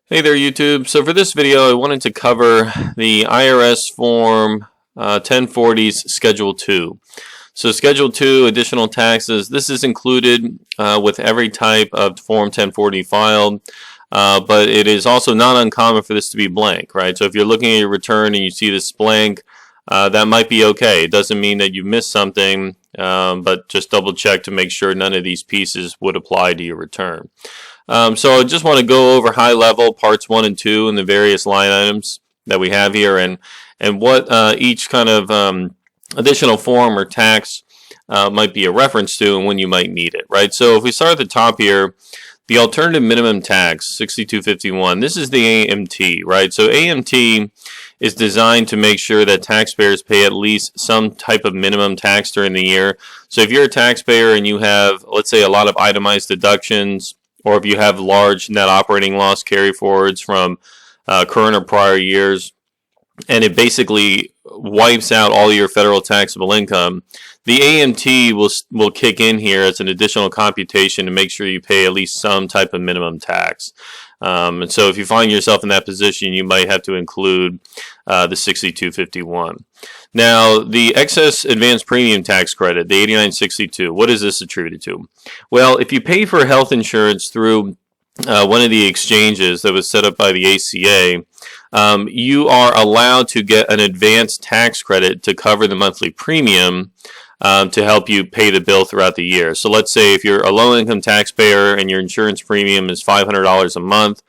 Hey there YouTube. So for this video I wanted to cover the IRS form 1040's Schedule 2. So Schedule 2 additional taxes, this is included with every type of Form 1040 filed, but it is also not uncommon for this to be blank, right? So if you're looking at your return and you see this blank, that might be okay. It doesn't mean that you missed something, but just double check to make sure none of these pieces would apply to your return. So I just want to go over high level parts 1 and 2 and the various line items that we have here and what each kind of additional form or tax might be a reference to and when you might need it, right? So if we start at the top here, the alternative minimum tax 6251, this is the AMT, right? So AMT is designed to make sure that taxpayers pay at least some type of minimum tax during the year. So if you're a taxpayer and you have, let's say, a lot of itemized deductions, or if you have large net operating loss carry forwards from current or prior years, and it basically wipes out all your federal taxable income, the AMT will kick in here as an additional computation to make sure you pay at least some type of minimum tax. And so if you find yourself in that position, you might have to include the 6251. Now, the excess advanced premium tax credit, the 8962, what is this attributed to? Well, if you pay for health insurance through one of the exchanges that was set up by the ACA, you are allowed to get an advanced tax credit to cover the monthly premium to help you pay the bill throughout the year. So let's say if you're a low-income taxpayer and your insurance premium is $500 a month,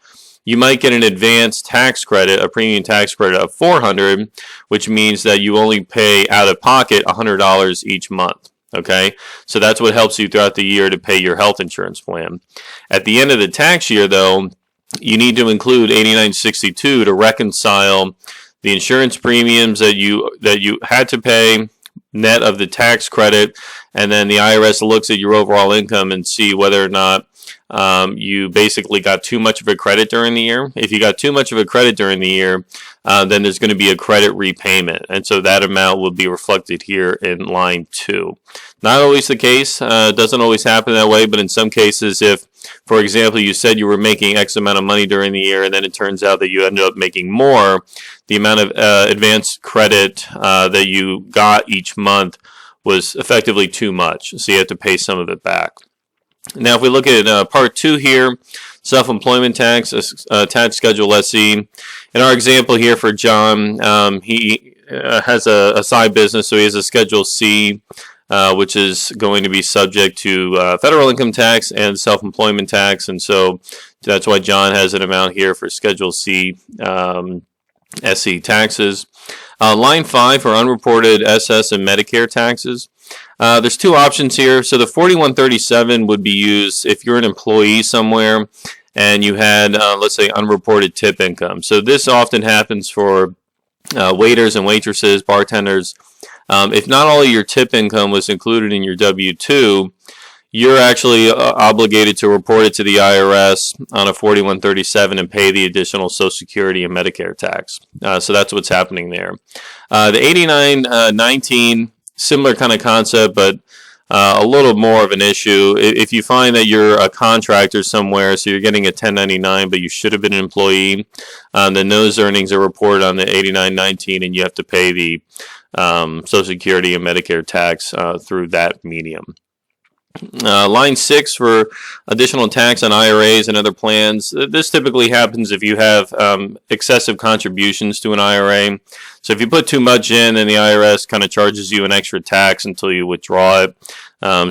you might get an advanced tax credit, a premium tax credit of $400, which means that you only pay out of pocket $100 each month. Okay, so that's what helps you throughout the year to pay your health insurance plan. At the end of the tax year, though, you need to include 8962 to reconcile the insurance premiums that you had to pay, net of the tax credit, and then the IRS looks at your overall income and see whether or not you basically got too much of a credit during the year. If you got too much of a credit during the year, then there's going to be a credit repayment, and so that amount will be reflected here in line 2. Not always the case, doesn't always happen that way, but in some cases, if, for example, you said you were making X amount of money during the year and then it turns out that you ended up making more, the amount of advanced credit that you got each month was effectively too much, so you have to pay some of it back. Now, if we look at part 2 here, self-employment tax, tax schedule lessee. In our example here for John, he has a side business, so he has a Schedule C, which is going to be subject to federal income tax and self-employment tax, and so that's why John has an amount here for Schedule C SE taxes. Line 5 for unreported SS and Medicare taxes. There's two options here. So the 4137 would be used if you're an employee somewhere and you had, let's say, unreported tip income. So this often happens for waiters and waitresses, bartenders. If not all of your tip income was included in your W-2, you're actually obligated to report it to the IRS on a 4137 and pay the additional Social Security and Medicare tax. So that's what's happening there. The 8919, similar kind of concept, but a little more of an issue. If you find that you're a contractor somewhere, so you're getting a 1099, but you should have been an employee, then those earnings are reported on the 8919, and you have to pay the Social Security and Medicare tax through that medium. Line 6 for additional tax on IRAs and other plans. This typically happens if you have excessive contributions to an IRA. So if you put too much in, then the IRS kind of charges you an extra tax until you withdraw it.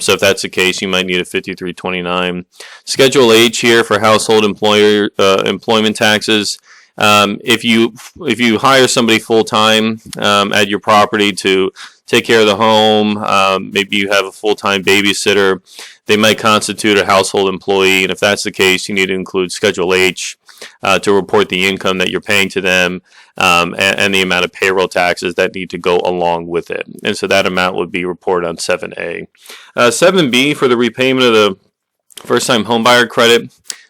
So if that's the case, you might need a 5329. Schedule H here for household employment taxes. If you hire somebody full-time at your property to take care of the home, maybe you have a full-time babysitter, they might constitute a household employee, and if that's the case, you need to include Schedule H to report the income that you're paying to them and the amount of payroll taxes that need to go along with it. And so that amount would be reported on 7A. 7B for the repayment of the first-time homebuyer credit,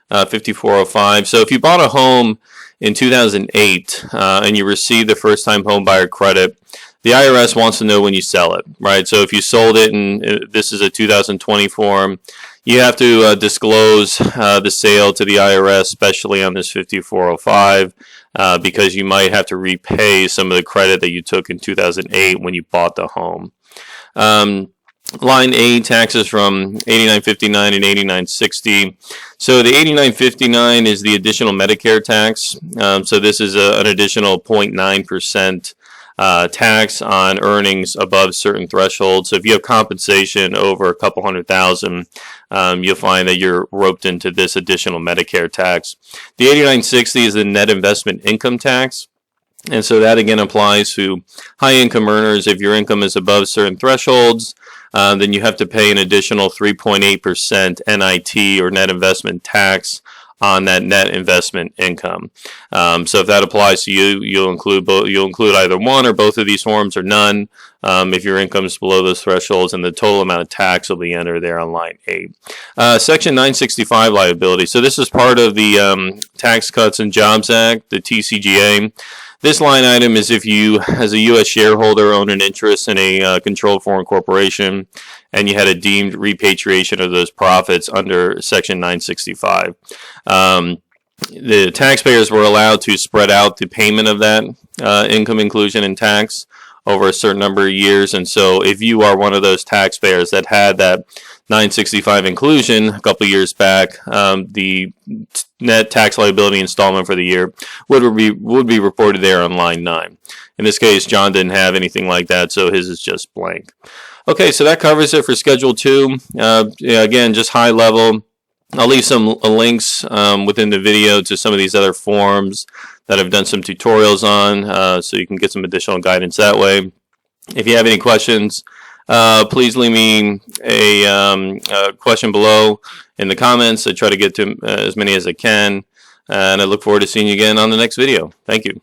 5405. So if you bought a home in 2008 and you received the first-time homebuyer credit, the IRS wants to know when you sell it, right? So if you sold it and this is a 2020 form, you have to disclose the sale to the IRS, especially on this 5405, because you might have to repay some of the credit that you took in 2008 when you bought the home. Line A, taxes from 8959 and 8960. So the 8959 is the additional Medicare tax. So this is an additional 0.9% tax on earnings above certain thresholds. So if you have compensation over a couple $100,000, you'll find that you're roped into this additional Medicare tax. The 8960 is the net investment income tax. And so that again applies to high income earners. If your income is above certain thresholds, then you have to pay an additional 3.8% NIT or net investment tax on that net investment income. So if that applies to you, you'll include either one or both of these forms or none if your income is below those thresholds, and the total amount of tax will be entered there on line 8. Section 965 liability. So this is part of the Tax Cuts and Jobs Act, the TCJA. This line item is if you, as a U.S. shareholder, own an interest in a controlled foreign corporation and you had a deemed repatriation of those profits under Section 965. The taxpayers were allowed to spread out the payment of that income inclusion in tax over a certain number of years. And so if you are one of those taxpayers that had that 965 inclusion a couple years back, the net tax liability installment for the year would be reported there on line 9. In this case, John didn't have anything like that, so his is just blank. Okay, so that covers it for Schedule 2. Again, just high level. I'll leave some links within the video to some of these other forms that I've done some tutorials on, so you can get some additional guidance that way. If you have any questions, please leave me a question below in the comments. I try to get to as many as I can, and I look forward to seeing you again on the next video. Thank you.